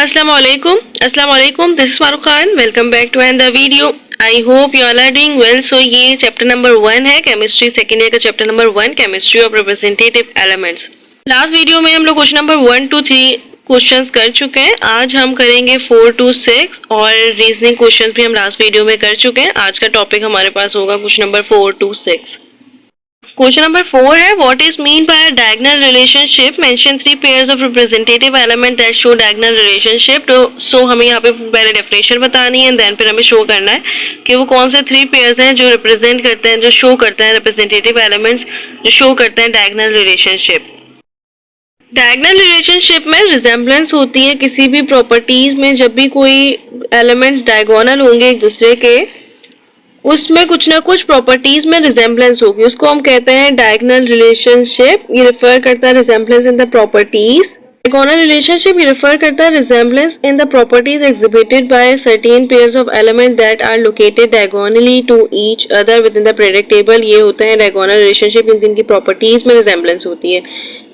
Assalamualaikum. This is Farooq Khan. Welcome back to another video. I hope you all are doing well. So ये chapter number 1 है chemistry second year का chapter number 1 chemistry of representative elements. Last video में हम लोग question number 1 to 3 questions कर चुके हैं। आज हम करेंगे 4 to 6 और रीजनिंग क्वेश्चंस भी हम लास्ट वीडियो में कर चुके हैं। आज का टॉपिक हमारे पास होगा question number 4 to 6। Question number 4 है what is mean by a diagonal relationship, mention 3 pairs of representative element that show diagonal relationship. तो सो हमें यहाँ पे पहले डेफिनेशन बतानी है, देन फिर हमें शो करना है कि वो कौन से 3 पेयर्स हैं जो रिप्रेजेंट करते हैं, जो शो करते हैं रिप्रेजेंटेटिव एलिमेंट्स, जो शो करते हैं डायगोनल रिलेशनशिप। डायगोनल रिलेशनशिप में रिजेम्बलेंस होती है किसी भी प्रॉपर्टीज में। जब भी कोई एलिमेंट्स डायगोनल होंगे एक दूसरे के, उसमें कुछ ना कुछ प्रॉपर्टीज में रिजेम्बलेंस होगी, उसको हम कहते हैं डायगोनल रिलेशनशिप। ये रिफर करता है resemblance in the properties. Diagonal relationship ये रिफर करता है resemblance in the properties exhibited by certain pairs of element that are located diagonally to each other within the periodic table. ये होते हैं diagonal relationship जिनकी properties में resemblance होती है।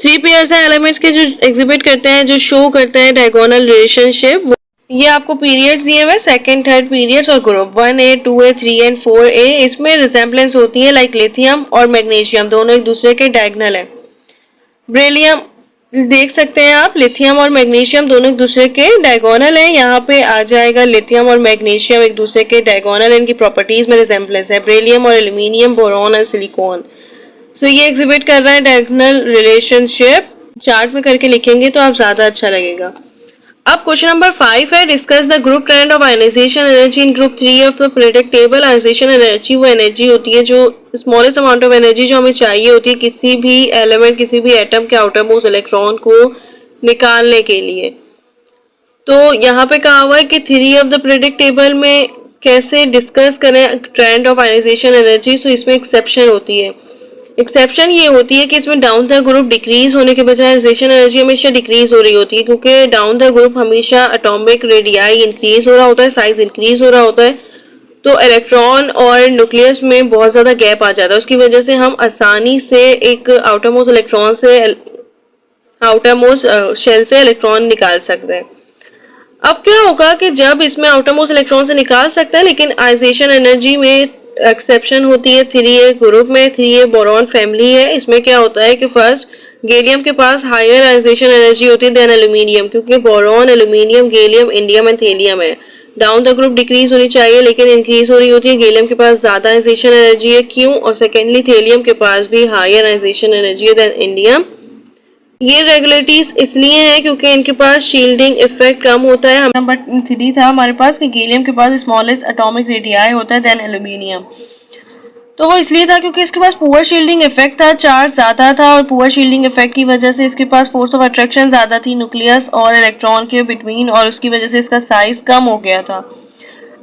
3 पेयर्स हैं एलिमेंट्स के जो एग्जिबिट करते हैं, जो शो करते हैं डायगोनल रिलेशनशिप। ये आपको पीरियड्स दिए हुए सेकंड थर्ड पीरियड्स और group 1A 2A 3 and 4A। इसमें रिजेम्बलेंस होती है लाइक लिथियम और मैग्नीशियम, दोनों एक दूसरे के डायगोनल है। बेरिलियम देख सकते हैं आप, लिथियम और मैग्नीशियम दोनों एक दूसरे के डायगोनल है। यहाँ पे आ जाएगा लिथियम और मैग्नीशियम एक दूसरे के डायगोनल, इनकी प्रॉपर्टीज में रिजेम्बलेंस है। बेरिलियम और एल्यूमिनियम, बोरॉन और सिलिकॉन। सो ये एग्जिबिट कर रहा है डायगोनल रिलेशनशिप। चार्ट में करके लिखेंगे तो आप ज्यादा अच्छा लगेगा। अब क्वेश्चन नंबर 5 है discuss the group trend of ionization energy in group 3 of the periodic table. Ionization energy वो एनर्जी होती है जो स्मॉलेस्ट अमाउंट ऑफ एनर्जी जो हमें चाहिए होती है किसी भी एलिमेंट, किसी भी एटम के आउटर मोस्ट इलेक्ट्रॉन को निकालने के लिए। तो यहाँ पे कहा हुआ है कि 3 ऑफ द पीरियोडिक टेबल में कैसे डिस्कस करें ट्रेंड ऑफ आयनाइजेशन एनर्जी। सो इसमें एक्सेप्शन होती है। एक्सेप्शन ये होती है कि इसमें डाउन द ग्रुप डिक्रीज होने के बजाय आयनाइजेशन एनर्जी हमेशा डिक्रीज हो रही होती है, क्योंकि डाउन द ग्रुप हमेशा एटॉमिक रेडियाई इंक्रीज हो रहा होता है, साइज इंक्रीज हो रहा होता है। तो इलेक्ट्रॉन और न्यूक्लियस में बहुत ज़्यादा गैप आ जाता है, उसकी वजह से हम आसानी से एक आउटर मोस्ट इलेक्ट्रॉन से आउटर मोस्ट शेल से इलेक्ट्रॉन निकाल सकते हैं। अब क्या होगा कि जब इसमें आउटर मोस्ट इलेक्ट्रॉन से निकाल सकते हैं, लेकिन आयनाइजेशन एनर्जी में एक्सेप्शन होती है 3A ग्रुप में। 3A बोरॉन फैमिली है। इसमें क्या होता है कि फर्स्ट गैलियम के पास हायर आयनाइजेशन एनर्जी होती है देन एल्यूमिनियम, क्योंकि boron, aluminium, gallium, indium and thallium है। डाउन द ग्रुप डिक्रीज होनी चाहिए लेकिन इंक्रीज हो रही होती है। गैलियम के पास ज्यादा आयनाइजेशन एनर्जी है, क्यों? और सेकेंडली थेलियम के पास भी हायर आयनाइजेशन एनर्जी है देन इंडियम। ये रेगुलेटरीज इसलिए है क्योंकि इनके पास शील्डिंग इफेक्ट कम होता है। नंबर 3 था हमारे पास कि गैलियम के पास स्मॉलेस्ट एटॉमिक रेडियाई होता है देन एल्यूमिनियम। तो वो इसलिए था क्योंकि इसके पास पुअर शील्डिंग इफेक्ट था, चार्ज ज्यादा था, और पुअर शील्डिंग इफेक्ट की वजह से इसके पास फोर्स ऑफ अट्रैक्शन ज्यादा थी न्यूक्लियस और इलेक्ट्रॉन के बिटवीन, और उसकी वजह से इसका साइज कम हो गया था।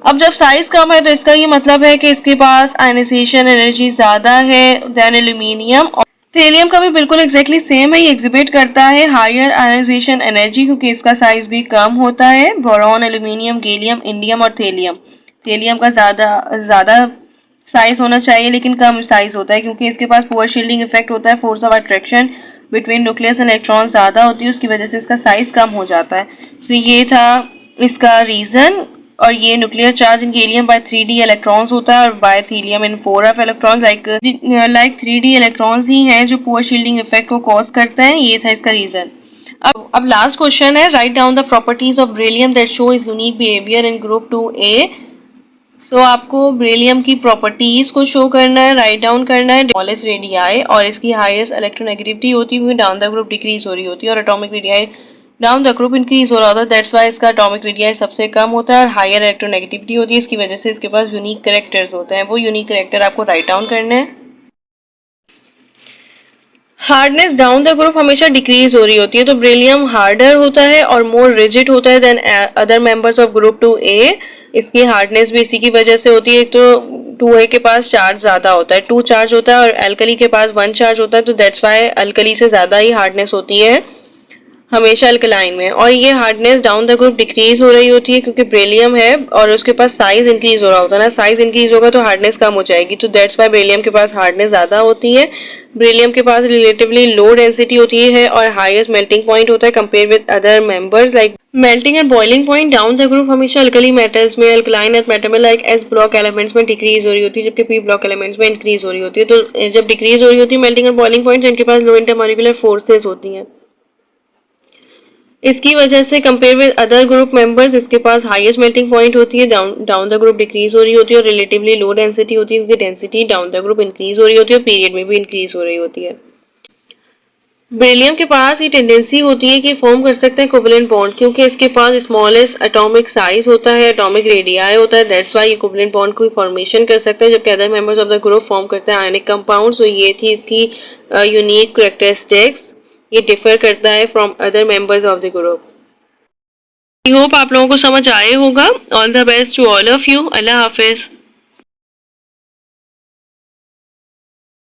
अब जब साइज कम है तो इसका ये मतलब है कि इसके पास आयनाइजेशन एनर्जी ज्यादा है देन एल्यूमिनियम। थेलियम का भी बिल्कुल एग्जैक्टली सेम है, ये एग्जिबिट करता है हायर आयनाइजेशन एनर्जी क्योंकि इसका साइज भी कम होता है। बोरॉन, एल्यूमिनियम, गैलियम, इंडियम और थेलियम। थेलियम का ज्यादा साइज होना चाहिए लेकिन कम साइज होता है क्योंकि इसके पास पुअर शील्डिंग इफेक्ट होता है, force of attraction between nucleus and electron ज्यादा होती है, उसकी वजह से इसका साइज कम हो जाता है। सो ये था इसका रीजन। और ये nuclear charge in gallium by 3d electrons होता है और by thallium in 4f electrons. Like 3d electrons ही हैं जो पुअर शील्डिंग इफेक्ट को कॉज करते हैं। ये था इसका रीजन। अब लास्ट क्वेश्चन है write down the properties of beryllium that show is unique behaviour in group 2A। So आपको बेरिलियम की प्रॉपर्टीज को शो करना है, राइट डाउन करना है। स्मॉलेस्ट रेडियाई और इसकी हाईएस्ट इलेक्ट्रोनेगेटिविटी होती हुई डाउन द ग्रुप डिक्रीज हो रही होती है, और atomic radii down the group increase हो रहा होता है। दैट्स वाई इसका एटॉमिक रेडियाई सबसे कम होता है और हायर इलेक्ट्रोनेगेटिविटी होती है, इसकी वजह से इसके पास यूनिक कैरेक्टर्स होते हैं। वो यूनिक कैरेक्टर आपको राइट डाउन करने हैं। हार्डनेस डाउन द ग्रुप हमेशा डिक्रीज हो रही होती है, तो बेरिलियम हार्डर होता है और मोर रिजिड होता है then other members of group 2A। इसकी हार्डनेस भी इसी की वजह से होती है। एक तो 2A के पास चार्ज ज्यादा होता है, 2 चार्ज होता है, और अल्कली के पास 1 चार्ज होता है, तो दैट्स वाई अल्कली से ज्यादा ही हार्डनेस होती है। हमेशा अल्कलाइन में, और ये hardness down the group decrease हो रही होती है क्योंकि बेरिलियम है और उसके पास साइज इंक्रीज हो रहा होता है ना, साइज इंक्रीज होगा तो हार्डनेस कम हो जाएगी, तो दैट्स वाई बेरिलियम के पास हार्डनेस ज़्यादा होती है। बेरिलियम के पास रिलेटिवली लो डेंसिटी होती है और हाईएस्ट मेल्टिंग पॉइंट होता है compare with other members like melting and boiling point down the group हमेशा अल्कली मेटल्स में, अल्कलाइन अर्थ मेटल में लाइक एस ब्लॉक एलिमेंट्स में डिक्रीज हो रही होती है, जबकि पी ब्लॉक एलिमेंट्स में इंक्रीज हो रही होती है। तो जब डिक्रीज हो रही होती है मेल्टिंग एंड बॉइलिंग पॉइंट, इनके पास लो इंटरमॉलिक्यूलर फोर्सेस होती हैं। इसकी वजह से compare with other group members इसके पास हाईएस्ट मेल्टिंग पॉइंट होती है, डाउन द ग्रुप डिक्रीज हो रही होती है और रिलेटिवली लो डेंसिटी होती है क्योंकि density down the group increase हो रही होती है और पीरियड में भी इंक्रीज हो रही होती है। बेरिलियम के पास ये टेंडेंसी होती है कि फॉर्म कर सकते हैं कोवेलेंट बॉन्ड क्योंकि इसके पास स्मॉलेस्ट एटॉमिक साइज होता है, एटॉमिक रेडियाई होता है, दैट्स वाई ये कोवेलेंट बॉन्ड को फॉर्मेशन कर सकता है, जबकि other members of the group form करते हैं आयनिक कंपाउंड। तो ये थी इसकी यूनिक कैरेक्टरिस्टिक्स, ये डिफर करता है from other members of the group. I hope आप लोगों को समझ आए होगा। All the best to all of you. अल्लाह हाफिज।